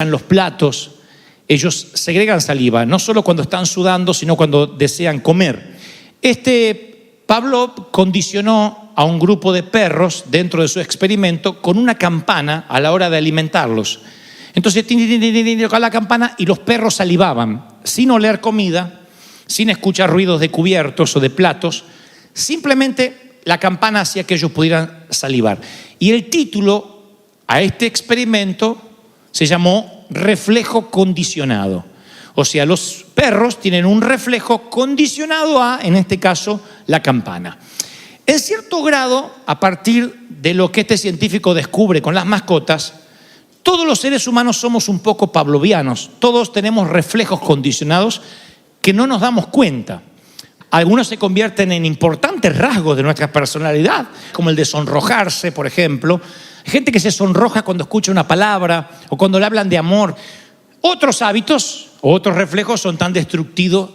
en los platos, ellos segregan saliva, no solo cuando están sudando, sino cuando desean comer. Pablo condicionó a un grupo de perros dentro de su experimento con una campana a la hora de alimentarlos. Entonces, tocaba la campana y los perros salivaban, sin oler comida, sin escuchar ruidos de cubiertos o de platos. Simplemente la campana hacía que ellos pudieran salivar. Y el título a este experimento se llamó reflejo condicionado. O sea, los perros tienen un reflejo condicionado a, en este caso, la campana. En cierto grado, a partir de lo que este científico descubre con las mascotas, todos los seres humanos somos un poco pavlovianos. Todos tenemos reflejos condicionados que no nos damos cuenta. Algunos se convierten en importantes rasgos de nuestra personalidad, como el de sonrojarse, por ejemplo. Hay gente que se sonroja cuando escucha una palabra o cuando le hablan de amor. Otros hábitos o otros reflejos son tan destructivos,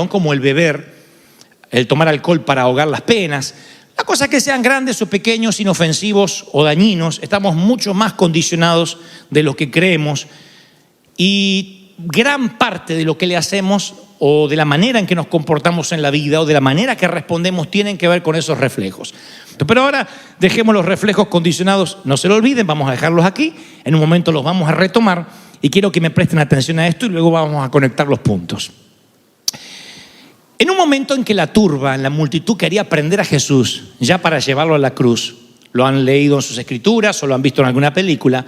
como el beber, el tomar alcohol para ahogar las penas. La cosa es que sean grandes o pequeños, inofensivos o dañinos, estamos mucho más condicionados de lo que creemos, y gran parte de lo que le hacemos o de la manera en que nos comportamos en la vida o de la manera que respondemos tienen que ver con esos reflejos. Pero ahora dejemos los reflejos condicionados, no se lo olviden, vamos a dejarlos aquí, en un momento los vamos a retomar y quiero que me presten atención a esto y luego vamos a conectar los puntos. En un momento en que la turba, en la multitud, quería prender a Jesús ya para llevarlo a la cruz, lo han leído en sus escrituras o lo han visto en alguna película,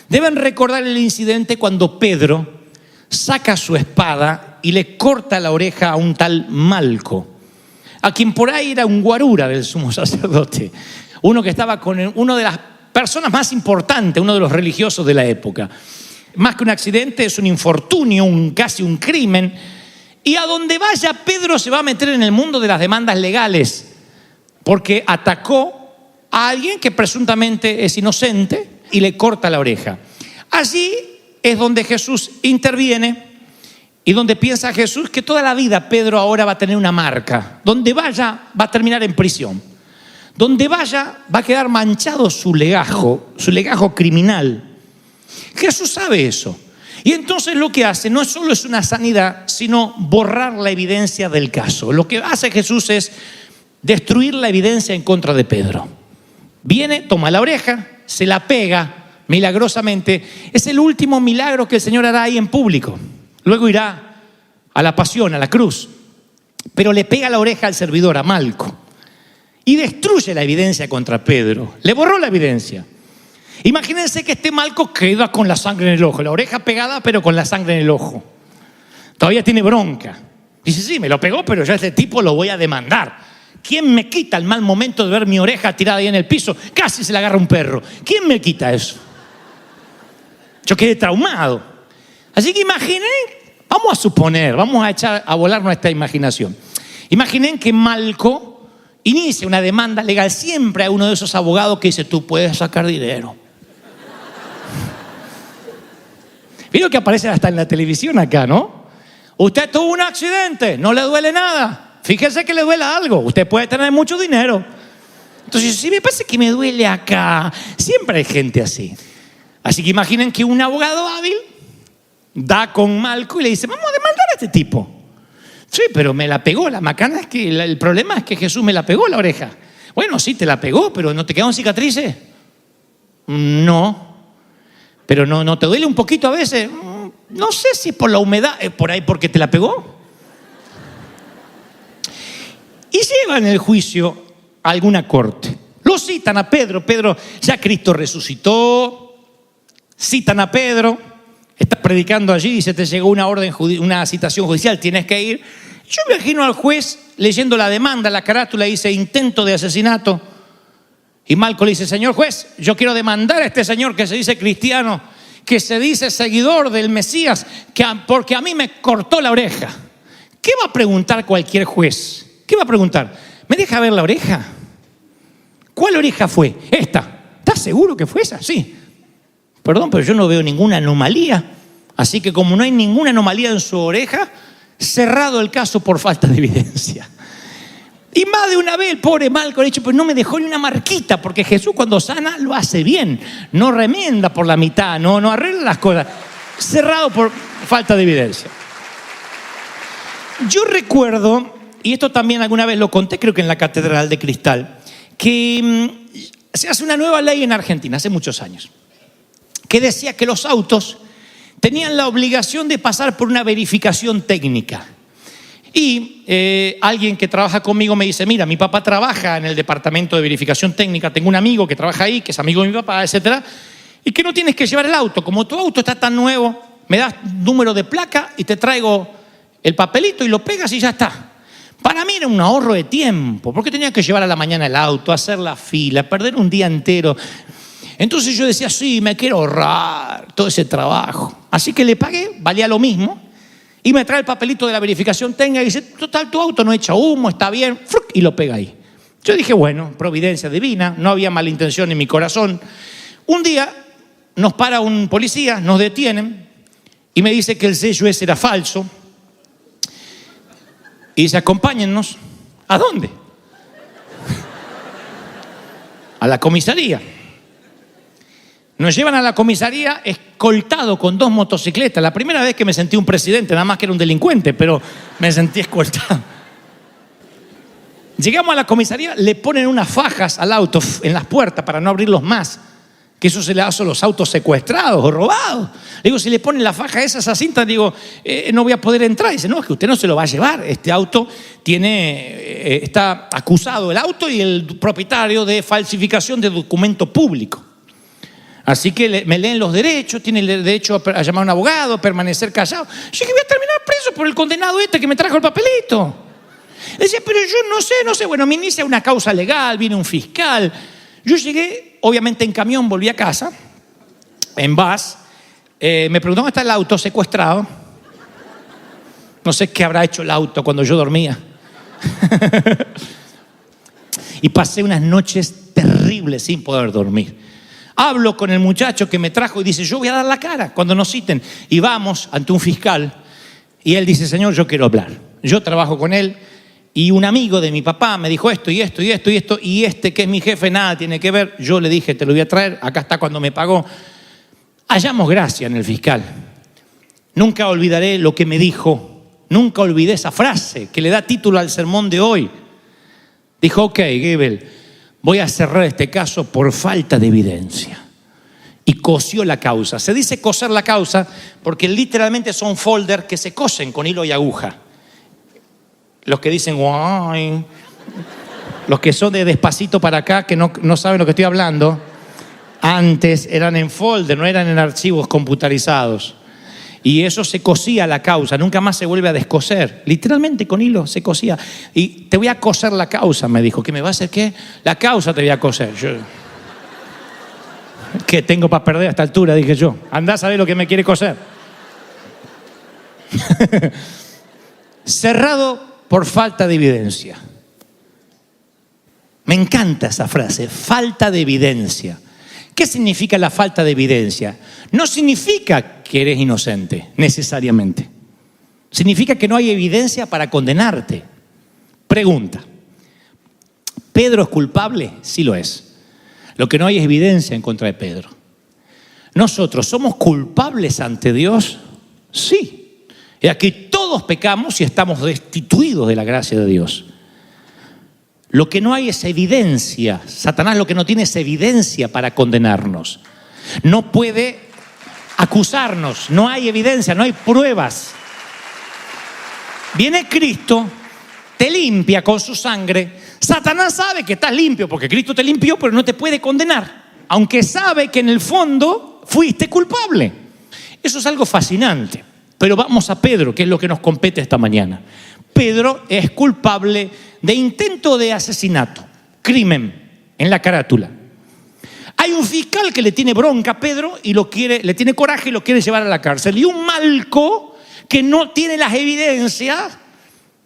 deben recordar el incidente cuando Pedro saca su espada y le corta la oreja a un tal Malco, a quien por ahí era un guarura del sumo sacerdote, uno que estaba con una de las personas más importantes, uno de los religiosos de la época. Más que un accidente, es un infortunio, casi un crimen. Y a donde vaya, Pedro se va a meter en el mundo de las demandas legales, porque atacó a alguien que presuntamente es inocente y le corta la oreja. Allí es donde Jesús interviene y donde piensa Jesús que toda la vida Pedro ahora va a tener una marca. Donde vaya va a terminar en prisión. Donde vaya va a quedar manchado su legajo criminal. Jesús sabe eso. Y entonces lo que hace no solo es una sanidad, sino borrar la evidencia del caso. Lo que hace Jesús es destruir la evidencia en contra de Pedro. Viene, toma la oreja, se la pega milagrosamente. Es el último milagro que el Señor hará ahí en público. Luego irá a la pasión, a la cruz. Pero le pega la oreja al servidor, a Malco. Y destruye la evidencia contra Pedro. Le borró la evidencia. Imagínense que este Malco queda con la sangre en el ojo. La oreja pegada, pero con la sangre en el ojo. Todavía tiene bronca. Dice, sí, me lo pegó, pero yo a este tipo lo voy a demandar. ¿Quién me quita el mal momento de ver mi oreja tirada ahí en el piso? Casi se la agarra un perro. ¿Quién me quita eso? Yo quedé traumado. Así que imaginen, vamos a suponer, vamos a echar a volar nuestra imaginación. Imaginen que Malco inicia una demanda legal. Siempre hay uno de esos abogados que dice, tú puedes sacar dinero. Vieron que aparece hasta en la televisión acá, ¿no? Usted tuvo un accidente, no le duele nada. Fíjese que le duele algo, usted puede tener mucho dinero. Entonces, si me parece que me duele acá, siempre hay gente así. Así que imaginen que un abogado hábil da con Malco y le dice, vamos a demandar a este tipo. Sí, pero me la pegó, la macana es que el problema es que Jesús me la pegó la oreja. Bueno, sí, te la pegó, pero ¿no te quedaron cicatrices? No. ¿Pero no te duele un poquito a veces? No sé si por la humedad, por ahí porque te la pegó. Y llevan el juicio a alguna corte. Lo citan a Pedro. Pedro, ya Cristo resucitó. Citan a Pedro. Está predicando allí y se te llegó una citación judicial, tienes que ir. Yo me imagino al juez leyendo la demanda, la carátula, dice intento de asesinato. Y Malco le dice, señor juez, yo quiero demandar a este señor que se dice cristiano, que se dice seguidor del Mesías, porque a mí me cortó la oreja. ¿Qué va a preguntar cualquier juez? ¿Qué va a preguntar? ¿Me deja ver la oreja? ¿Cuál oreja fue? Esta. ¿Estás seguro que fue esa? Sí. Perdón, pero yo no veo ninguna anomalía. Así que como no hay ninguna anomalía en su oreja, cerrado el caso por falta de evidencia. Y más de una vez el pobre Malcolm ha dicho, pues no me dejó ni una marquita, porque Jesús cuando sana lo hace bien, no remienda por la mitad, no arregla las cosas. Cerrado por falta de evidencia. Yo recuerdo, y esto también alguna vez lo conté, creo que en la Catedral de Cristal, que se hace una nueva ley en Argentina, hace muchos años, que decía que los autos tenían la obligación de pasar por una verificación técnica. Y alguien que trabaja conmigo me dice, mira, mi papá trabaja en el departamento de verificación técnica, tengo un amigo que trabaja ahí, que es amigo de mi papá, etcétera, y que no tienes que llevar el auto. Como tu auto está tan nuevo, me das número de placa y te traigo el papelito y lo pegas y ya está. Para mí era un ahorro de tiempo, porque tenía que llevar a la mañana el auto, hacer la fila, perder un día entero. Entonces yo decía, sí, me quiero ahorrar todo ese trabajo. Así que le pagué, valía lo mismo, y me trae el papelito de la verificación técnica y dice, total, tu auto no echa humo, está bien, y lo pega ahí. Yo dije, bueno, providencia divina, no había mala intención en mi corazón. Un día nos para un policía, nos detienen y me dice que el sello ese era falso. Y dice, acompáñennos. ¿A dónde? A la comisaría. Nos llevan a la comisaría escoltado con 2 motocicletas. La primera vez que me sentí un presidente, nada más que era un delincuente, pero me sentí escoltado. Llegamos a la comisaría, le ponen unas fajas al auto en las puertas para no abrirlos más, que eso se le hace a los autos secuestrados o robados. Le digo, si le ponen la faja esa cinta, digo, no voy a poder entrar. Dice, no, es que usted no se lo va a llevar. Este auto está acusado el auto y el propietario de falsificación de documento público. Así que me leen los derechos, tiene el derecho a llamar a un abogado, a permanecer callado. Yo que voy a terminar preso por el condenado que me trajo el papelito. Decía, pero yo no sé. Bueno, me inicia una causa legal, viene un fiscal. Yo llegué, obviamente en camión, volví a casa, en bus. Me preguntó dónde está el auto secuestrado. No sé qué habrá hecho el auto cuando yo dormía. Y pasé unas noches terribles sin poder dormir. Hablo con el muchacho que me trajo y dice, yo voy a dar la cara cuando nos citen. Y vamos ante un fiscal y él dice, señor, yo quiero hablar. Yo trabajo con él y un amigo de mi papá me dijo esto y esto y esto y esto, y este que es mi jefe nada tiene que ver. Yo le dije, te lo voy a traer, acá está cuando me pagó. Hallamos gracia en el fiscal. Nunca olvidaré lo que me dijo, nunca olvidé esa frase que le da título al sermón de hoy. Dijo, ok, Gebel, voy a cerrar este caso por falta de evidencia. Y cosió la causa. Se dice coser la causa porque literalmente son folders que se cosen con hilo y aguja. Los que dicen, guay, los que son de despacito para acá, que no saben lo que estoy hablando, antes eran en folder, no eran en archivos computarizados. Y eso se cosía la causa, nunca más se vuelve a descoser. Literalmente con hilo se cosía. Y te voy a coser la causa, me dijo. ¿Qué me va a hacer qué? La causa te voy a coser. Yo, ¿qué tengo para perder a esta altura? Dije yo. Andá a saber lo que me quiere coser. Cerrado por falta de evidencia. Me encanta esa frase, falta de evidencia. ¿Qué significa la falta de evidencia? No significa que eres inocente, necesariamente. Significa que no hay evidencia para condenarte. Pregunta, ¿Pedro es culpable? Sí lo es. Lo que no hay es evidencia en contra de Pedro. ¿Nosotros somos culpables ante Dios? Sí. Y aquí todos pecamos y estamos destituidos de la gracia de Dios. Lo que no hay es evidencia. Satanás lo que no tiene es evidencia para condenarnos. No puede acusarnos. No hay evidencia, no hay pruebas. Viene Cristo, te limpia con su sangre. Satanás sabe que estás limpio porque Cristo te limpió, pero no te puede condenar. Aunque sabe que en el fondo fuiste culpable. Eso es algo fascinante. Pero vamos a Pedro, que es lo que nos compete esta mañana. Pedro es culpable de intento de asesinato, crimen, en la carátula. Hay un fiscal que le tiene bronca a Pedro y le tiene coraje y lo quiere llevar a la cárcel. Y un Malco que no tiene las evidencias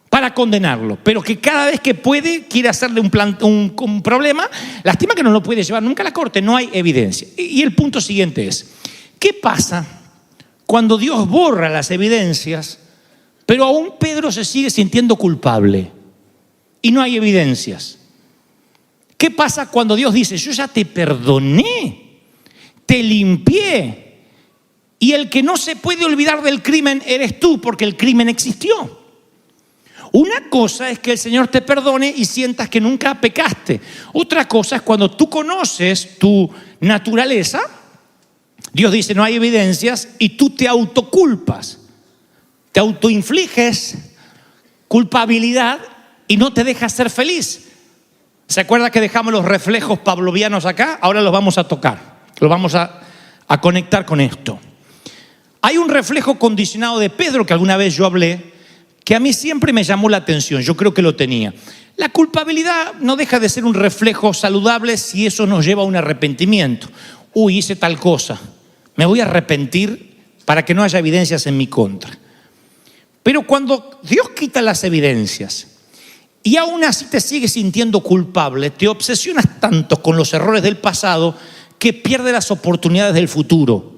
para condenarlo, pero que cada vez que puede quiere hacerle un problema. Lástima que no lo puede llevar nunca a la corte, no hay evidencia. Y el punto siguiente es, ¿qué pasa cuando Dios borra las evidencias, pero aún Pedro se sigue sintiendo culpable? y no hay evidencias? ¿Qué pasa cuando Dios dice, yo ya te perdoné, te limpié, y el que no se puede olvidar del crimen eres tú, porque el crimen existió? Una cosa es que el Señor te perdone y sientas que nunca pecaste. Otra cosa es cuando tú conoces tu naturaleza, Dios dice no hay evidencias, y tú te autoculpas, te autoinfliges culpabilidad y no te dejas ser feliz. ¿Se acuerda que dejamos los reflejos pavlovianos acá? Ahora los vamos a tocar, los vamos a conectar con esto. Hay un reflejo condicionado de Pedro que alguna vez yo hablé, que a mí siempre me llamó la atención, yo creo que lo tenía. La culpabilidad no deja de ser un reflejo saludable si eso nos lleva a un arrepentimiento. Uy, hice tal cosa, me voy a arrepentir para que no haya evidencias en mi contra. Pero cuando Dios quita las evidencias y aún así te sigues sintiendo culpable, te obsesionas tanto con los errores del pasado que pierdes las oportunidades del futuro.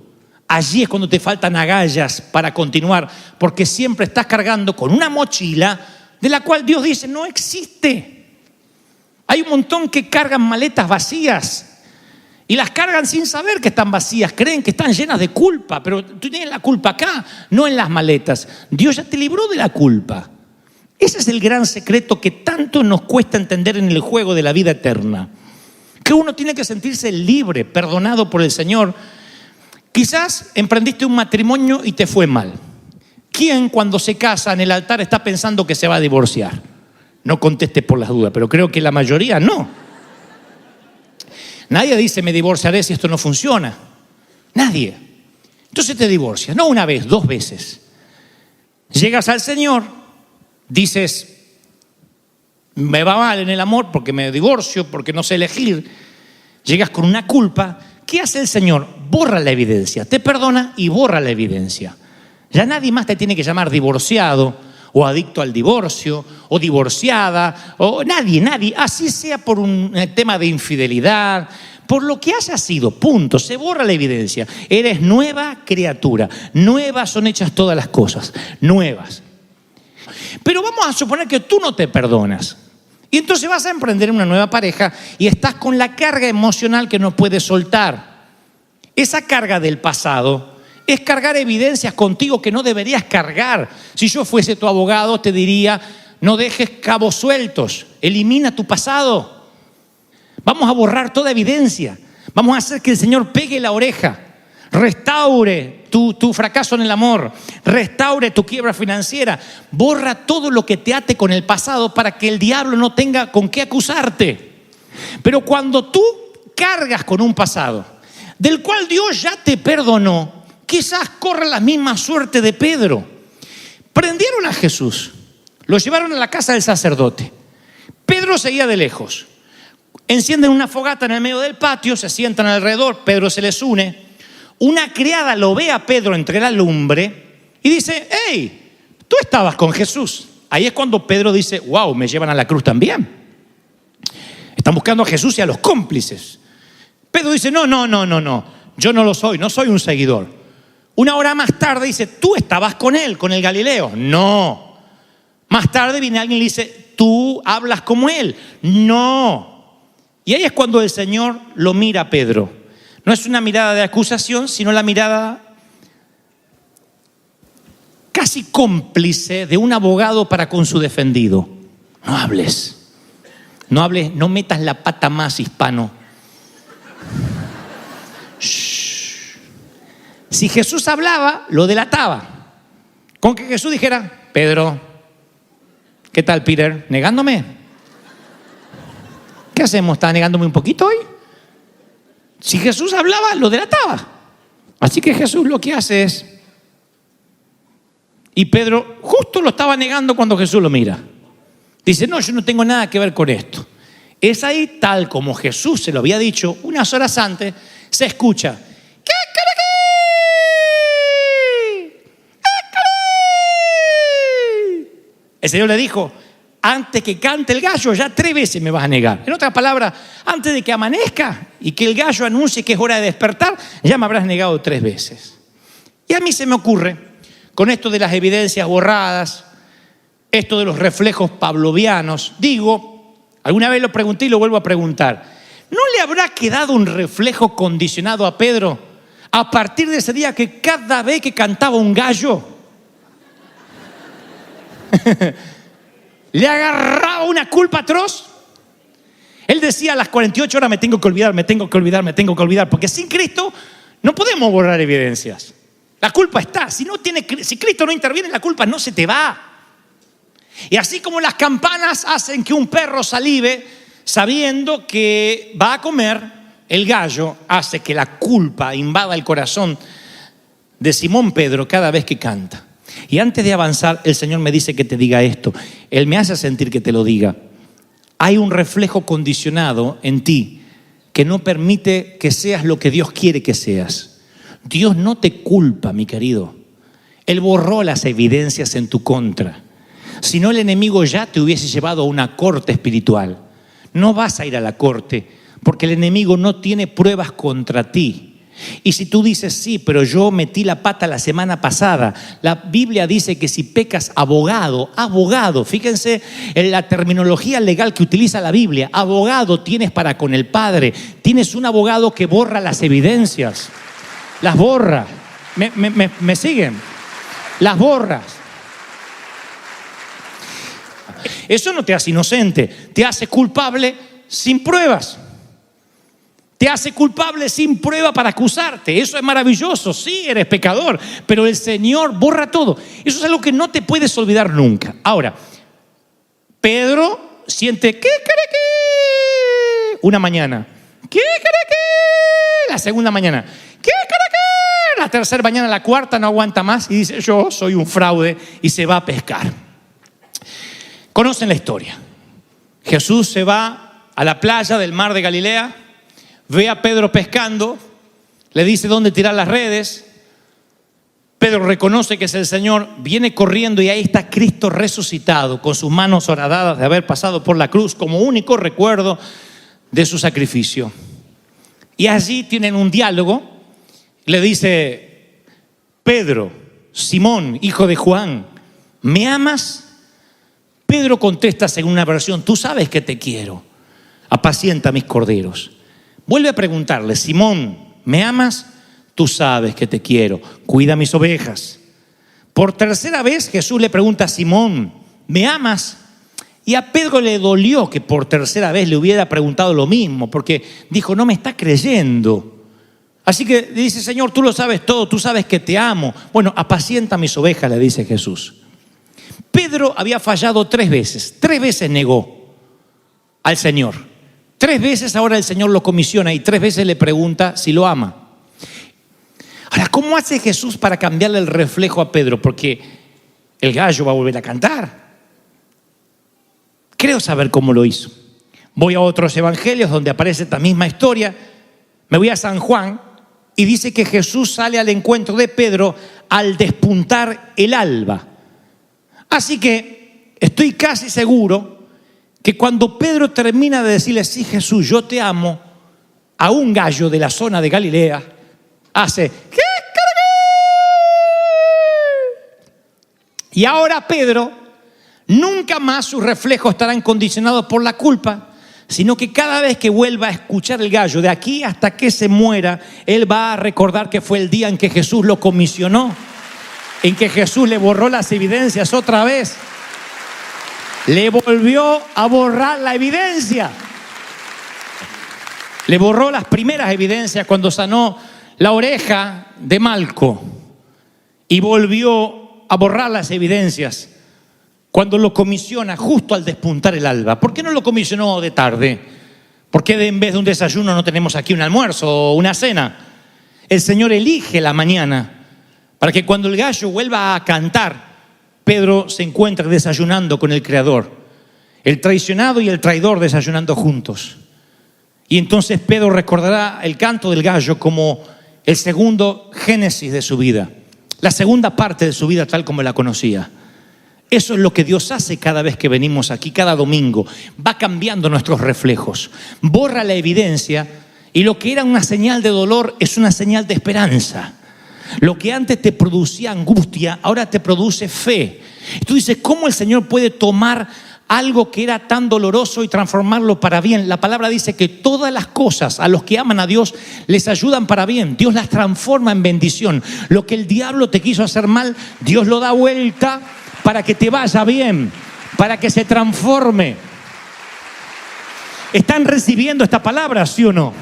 Allí es cuando te faltan agallas para continuar, porque siempre estás cargando con una mochila de la cual Dios dice no existe. Hay un montón que cargan maletas vacías y las cargan sin saber que están vacías, creen que están llenas de culpa, pero tú tienes la culpa acá, no en las maletas. Dios ya te libró de la culpa. Ese es el gran secreto que tanto nos cuesta entender en el juego de la vida eterna, que uno tiene que sentirse libre, perdonado por el Señor. Quizás emprendiste un matrimonio y te fue mal. ¿Quién cuando se casa en el altar está pensando que se va a divorciar? No conteste por las dudas, pero creo que la mayoría no. Nadie dice me divorciaré si esto no funciona. Nadie. Entonces te divorcias, no una vez, 2 veces. Llegas al Señor, dices me va mal en el amor porque me divorcio, porque no sé elegir. Llegas con una culpa. ¿Qué hace el Señor? Borra la evidencia, te perdona y borra la evidencia. Ya nadie más te tiene que llamar divorciado o adicto al divorcio o divorciada, o nadie, así sea por un tema de infidelidad, por lo que haya sido, punto, se borra la evidencia. Eres nueva criatura, nuevas son hechas todas las cosas, nuevas. Pero vamos a suponer que tú no te perdonas. Y entonces vas a emprender una nueva pareja y estás con la carga emocional que no puedes soltar. Esa carga del pasado es cargar evidencias contigo que no deberías cargar. Si yo fuese tu abogado te diría, no dejes cabos sueltos, elimina tu pasado. Vamos a borrar toda evidencia. Vamos a hacer que el Señor pegue la oreja, restaure tu fracaso en el amor, restaure tu quiebra financiera, borra todo lo que te ate con el pasado para que el diablo no tenga con qué acusarte. Pero cuando tú cargas con un pasado del cual Dios ya te perdonó, quizás corra la misma suerte de Pedro. Prendieron a Jesús, lo llevaron a la casa del sacerdote. Pedro seguía de lejos. Encienden una fogata en el medio del patio, se sientan alrededor, Pedro se les une. Una criada lo ve a Pedro entre la lumbre y dice, hey, tú estabas con Jesús. Ahí es cuando Pedro dice, wow, me llevan a la cruz también. Están buscando a Jesús y a los cómplices. Pedro dice, no, yo no lo soy, no soy un seguidor. Una hora más tarde dice, tú estabas con él, con el Galileo. No. Más tarde viene alguien y le dice, tú hablas como él. No. Y ahí es cuando el Señor lo mira a Pedro. No es una mirada de acusación, sino la mirada casi cómplice de un abogado para con su defendido. No hables, no metas la pata más, hispano. Shh. Si Jesús hablaba, lo delataba. Con que Jesús dijera, Pedro, ¿qué tal, Peter? ¿Negándome? ¿Qué hacemos? ¿Está negándome un poquito hoy? Si Jesús hablaba, lo delataba. Así que Jesús lo que hace es... Y Pedro justo lo estaba negando cuando Jesús lo mira. Dice, no, yo no tengo nada que ver con esto. Es ahí, tal como Jesús se lo había dicho unas horas antes, se escucha. El Señor le dijo, antes que cante el gallo, ya 3 veces me vas a negar. En otras palabras, antes de que amanezca y que el gallo anuncie que es hora de despertar, ya me habrás negado 3 veces. Y a mí se me ocurre, con esto de las evidencias borradas, esto de los reflejos pavlovianos. Digo, alguna vez lo pregunté y lo vuelvo a preguntar. ¿No le habrá quedado un reflejo condicionado a Pedro a partir de ese día que cada vez que cantaba un gallo le agarraba una culpa atroz? Él decía a las 48 horas me tengo que olvidar, porque sin Cristo no podemos borrar evidencias. La culpa está. Si Cristo no interviene, la culpa no se te va. Y así como las campanas hacen que un perro salive sabiendo que va a comer, el gallo hace que la culpa invada el corazón de Simón Pedro cada vez que canta. Y antes de avanzar, el Señor me dice que te diga esto. Él me hace sentir que te lo diga. Hay un reflejo condicionado en ti que no permite que seas lo que Dios quiere que seas. Dios no te culpa, mi querido. Él borró las evidencias en tu contra. Si no, el enemigo ya te hubiese llevado a una corte espiritual. No vas a ir a la corte porque el enemigo no tiene pruebas contra ti. Y si tú dices, sí, pero yo metí la pata la semana pasada, la Biblia dice que si pecas, abogado, fíjense en la terminología legal que utiliza la Biblia, abogado tienes para con el Padre, tienes un abogado que borra las evidencias, las borra, ¿me siguen? Las borras. Eso no te hace inocente, te hace culpable sin pruebas. Te hace culpable sin prueba para acusarte. Eso es maravilloso. Sí, eres pecador, pero el Señor borra todo. Eso es algo que no te puedes olvidar nunca. Ahora, Pedro siente ¿qué? Una mañana. ¿Qué? La segunda mañana. ¿Qué? La tercera mañana, la cuarta no aguanta más y dice, yo soy un fraude, y se va a pescar. Conocen la historia. Jesús se va a la playa del mar de Galilea. Ve a Pedro pescando, le dice dónde tirar las redes. Pedro reconoce que es el Señor, viene corriendo y ahí está Cristo resucitado, con sus manos horadadas de haber pasado por la cruz como único recuerdo de su sacrificio. Y allí tienen un diálogo. Le dice, Pedro, Simón, hijo de Juan, ¿me amas? Pedro contesta según una versión, tú sabes que te quiero, apacienta mis corderos. Vuelve a preguntarle, Simón, ¿me amas? Tú sabes que te quiero, cuida mis ovejas. Por tercera vez Jesús le pregunta a Simón, ¿me amas? Y a Pedro le dolió que por tercera vez le hubiera preguntado lo mismo, porque dijo, no me está creyendo. Así que le dice, Señor, tú lo sabes todo, tú sabes que te amo. Bueno, apacienta mis ovejas, le dice Jesús. Pedro había fallado 3 veces negó al Señor. 3 veces ahora el Señor lo comisiona y 3 veces le pregunta si lo ama. Ahora, ¿cómo hace Jesús para cambiarle el reflejo a Pedro? Porque el gallo va a volver a cantar. Creo saber cómo lo hizo. Voy a otros evangelios donde aparece esta misma historia. Me voy a San Juan y dice que Jesús sale al encuentro de Pedro al despuntar el alba. Así que estoy casi seguro que cuando Pedro termina de decirle, sí, Jesús, yo te amo, a un gallo de la zona de Galilea, hace, ¿qué? Y ahora Pedro, nunca más sus reflejos estarán condicionados por la culpa, sino que cada vez que vuelva a escuchar el gallo, de aquí hasta que se muera, él va a recordar que fue el día en que Jesús lo comisionó, en que Jesús le borró las evidencias otra vez. Le volvió a borrar la evidencia. Le borró las primeras evidencias cuando sanó la oreja de Malco. Y volvió a borrar las evidencias cuando lo comisiona justo al despuntar el alba. ¿Por qué no lo comisionó de tarde? ¿Por qué en vez de un desayuno no tenemos aquí un almuerzo o una cena? El Señor elige la mañana para que cuando el gallo vuelva a cantar, Pedro se encuentra desayunando con el Creador, el traicionado y el traidor desayunando juntos. Y entonces Pedro recordará el canto del gallo como el segundo génesis de su vida, la segunda parte de su vida tal como la conocía. Eso es lo que Dios hace cada vez que venimos aquí, cada domingo. Va cambiando nuestros reflejos, borra la evidencia y lo que era una señal de dolor es una señal de esperanza. Lo que antes te producía angustia, ahora te produce fe. Y tú dices, ¿cómo el Señor puede tomar algo que era tan doloroso y transformarlo para bien? La palabra dice que todas las cosas a los que aman a Dios les ayudan para bien. Dios las transforma en bendición. Lo que el diablo te quiso hacer mal, Dios lo da vuelta para que te vaya bien, para que se transforme. ¿Están recibiendo esta palabra, sí o no?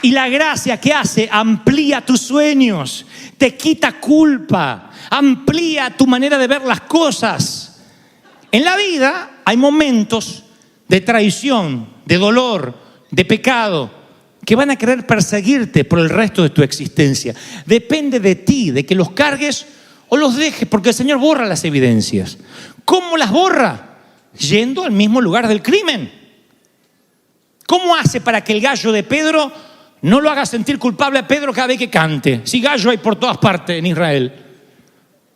Y la gracia que hace, amplía tus sueños, te quita culpa, amplía tu manera de ver las cosas. En la vida hay momentos de traición, de dolor, de pecado, que van a querer perseguirte por el resto de tu existencia. Depende de ti, de que los cargues o los dejes, porque el Señor borra las evidencias. ¿Cómo las borra? Yendo al mismo lugar del crimen. ¿Cómo hace para que el gallo de Pedro no lo haga sentir culpable a Pedro cada vez que cante? Si gallo hay por todas partes en Israel.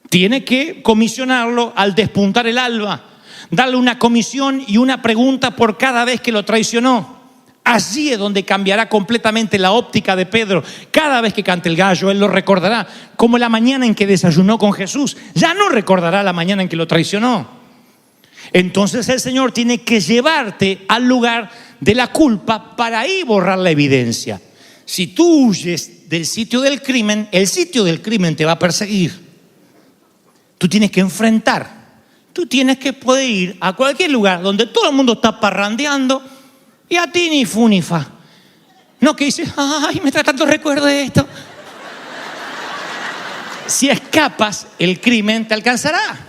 Tiene que comisionarlo al despuntar el alba, darle una comisión y una pregunta por cada vez que lo traicionó. Allí es donde cambiará completamente la óptica de Pedro. Cada vez que cante el gallo, él lo recordará, como la mañana en que desayunó con Jesús. Ya no recordará la mañana en que lo traicionó. Entonces el Señor tiene que llevarte al lugar de la culpa para ahí borrar la evidencia. Si tú huyes del sitio del crimen, el sitio del crimen te va a perseguir. Tú tienes que enfrentar. Tú tienes que poder ir a cualquier lugar donde todo el mundo está parrandeando y a ti ni fu ni fa. No que dices, ay, me trae tanto recuerdo de esto. Si escapas, el crimen te alcanzará.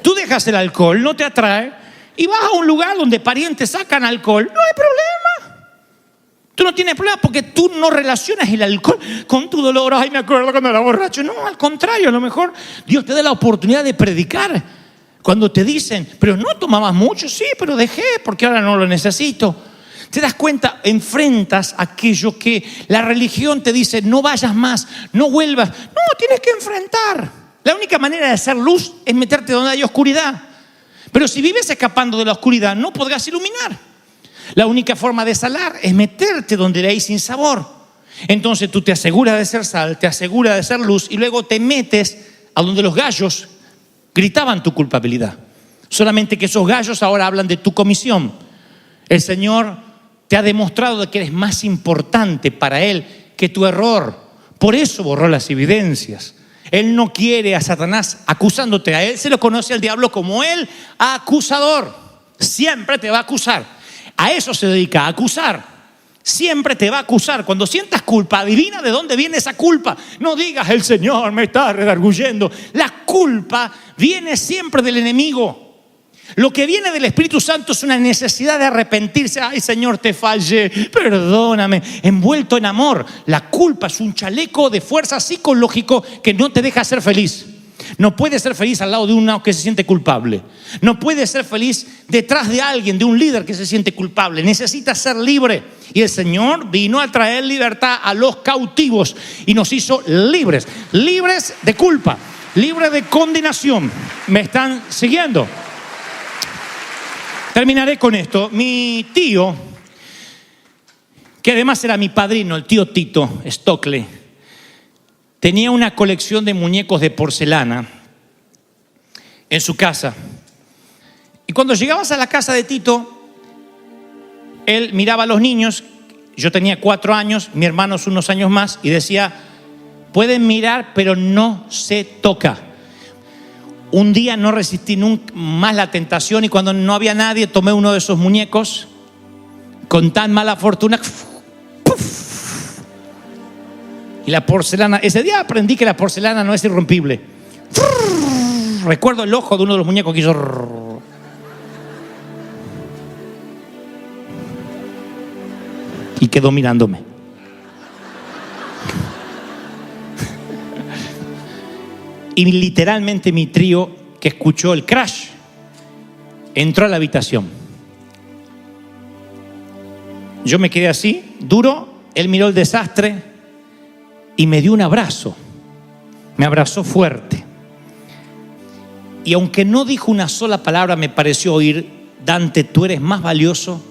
Tú dejas el alcohol, no te atrae, y vas a un lugar donde parientes sacan alcohol, no hay problema. Tú no tienes problema porque tú no relacionas el alcohol con tu dolor. Ay, me acuerdo cuando era borracho. No, al contrario, a lo mejor Dios te da la oportunidad de predicar. Cuando te dicen, pero no tomabas mucho, sí, pero dejé porque ahora no lo necesito. Te das cuenta, enfrentas aquello que la religión te dice, no vayas más, no vuelvas. No, tienes que enfrentar. La única manera de hacer luz es meterte donde hay oscuridad. Pero si vives escapando de la oscuridad, no podrás iluminar. La única forma de salar es meterte donde hay sin sabor. Entonces tú te aseguras de ser sal, te aseguras de ser luz y luego te metes a donde los gallos gritaban tu culpabilidad. Solamente que esos gallos ahora hablan de tu comisión. El Señor te ha demostrado que eres más importante para Él que tu error. Por eso borró las evidencias. Él no quiere a Satanás acusándote. A él se lo conoce al diablo como el acusador. Siempre te va a acusar. A eso se dedica, a acusar. Siempre te va a acusar. Cuando sientas culpa, adivina de dónde viene esa culpa. No digas, el Señor me está redarguyendo. La culpa viene siempre del enemigo. Lo que viene del Espíritu Santo es una necesidad de arrepentirse. Ay, Señor, te fallé, perdóname. Envuelto en amor. La culpa es un chaleco de fuerza psicológico que no te deja ser feliz. No puedes ser feliz al lado de uno que se siente culpable. No puedes ser feliz detrás de alguien, de un líder que se siente culpable. Necesitas ser libre. Y el Señor vino a traer libertad a los cautivos y nos hizo libres. Libres de culpa, libres de condenación. ¿Me están siguiendo? Terminaré con esto. Mi tío, que además era mi padrino, el tío Tito Stockley, tenía una colección de muñecos de porcelana en su casa. Y cuando llegabas a la casa de Tito, él miraba a los niños. Yo tenía 4 años, mi hermano es unos años más, y decía, pueden mirar, pero no se toca. Un día no resistí nunca más la tentación y cuando no había nadie, tomé uno de esos muñecos con tan mala fortuna. ¡Puf! Y la porcelana, ese día aprendí que la porcelana no es irrompible. Recuerdo el ojo de uno de los muñecos que hizo. Y quedó mirándome. Y literalmente mi trío, que escuchó el crash, entró a la habitación. Yo me quedé así, duro. Él miró el desastre y me dio un abrazo. Me abrazó fuerte. Y aunque no dijo una sola palabra, me pareció oír, Dante, tú eres más valioso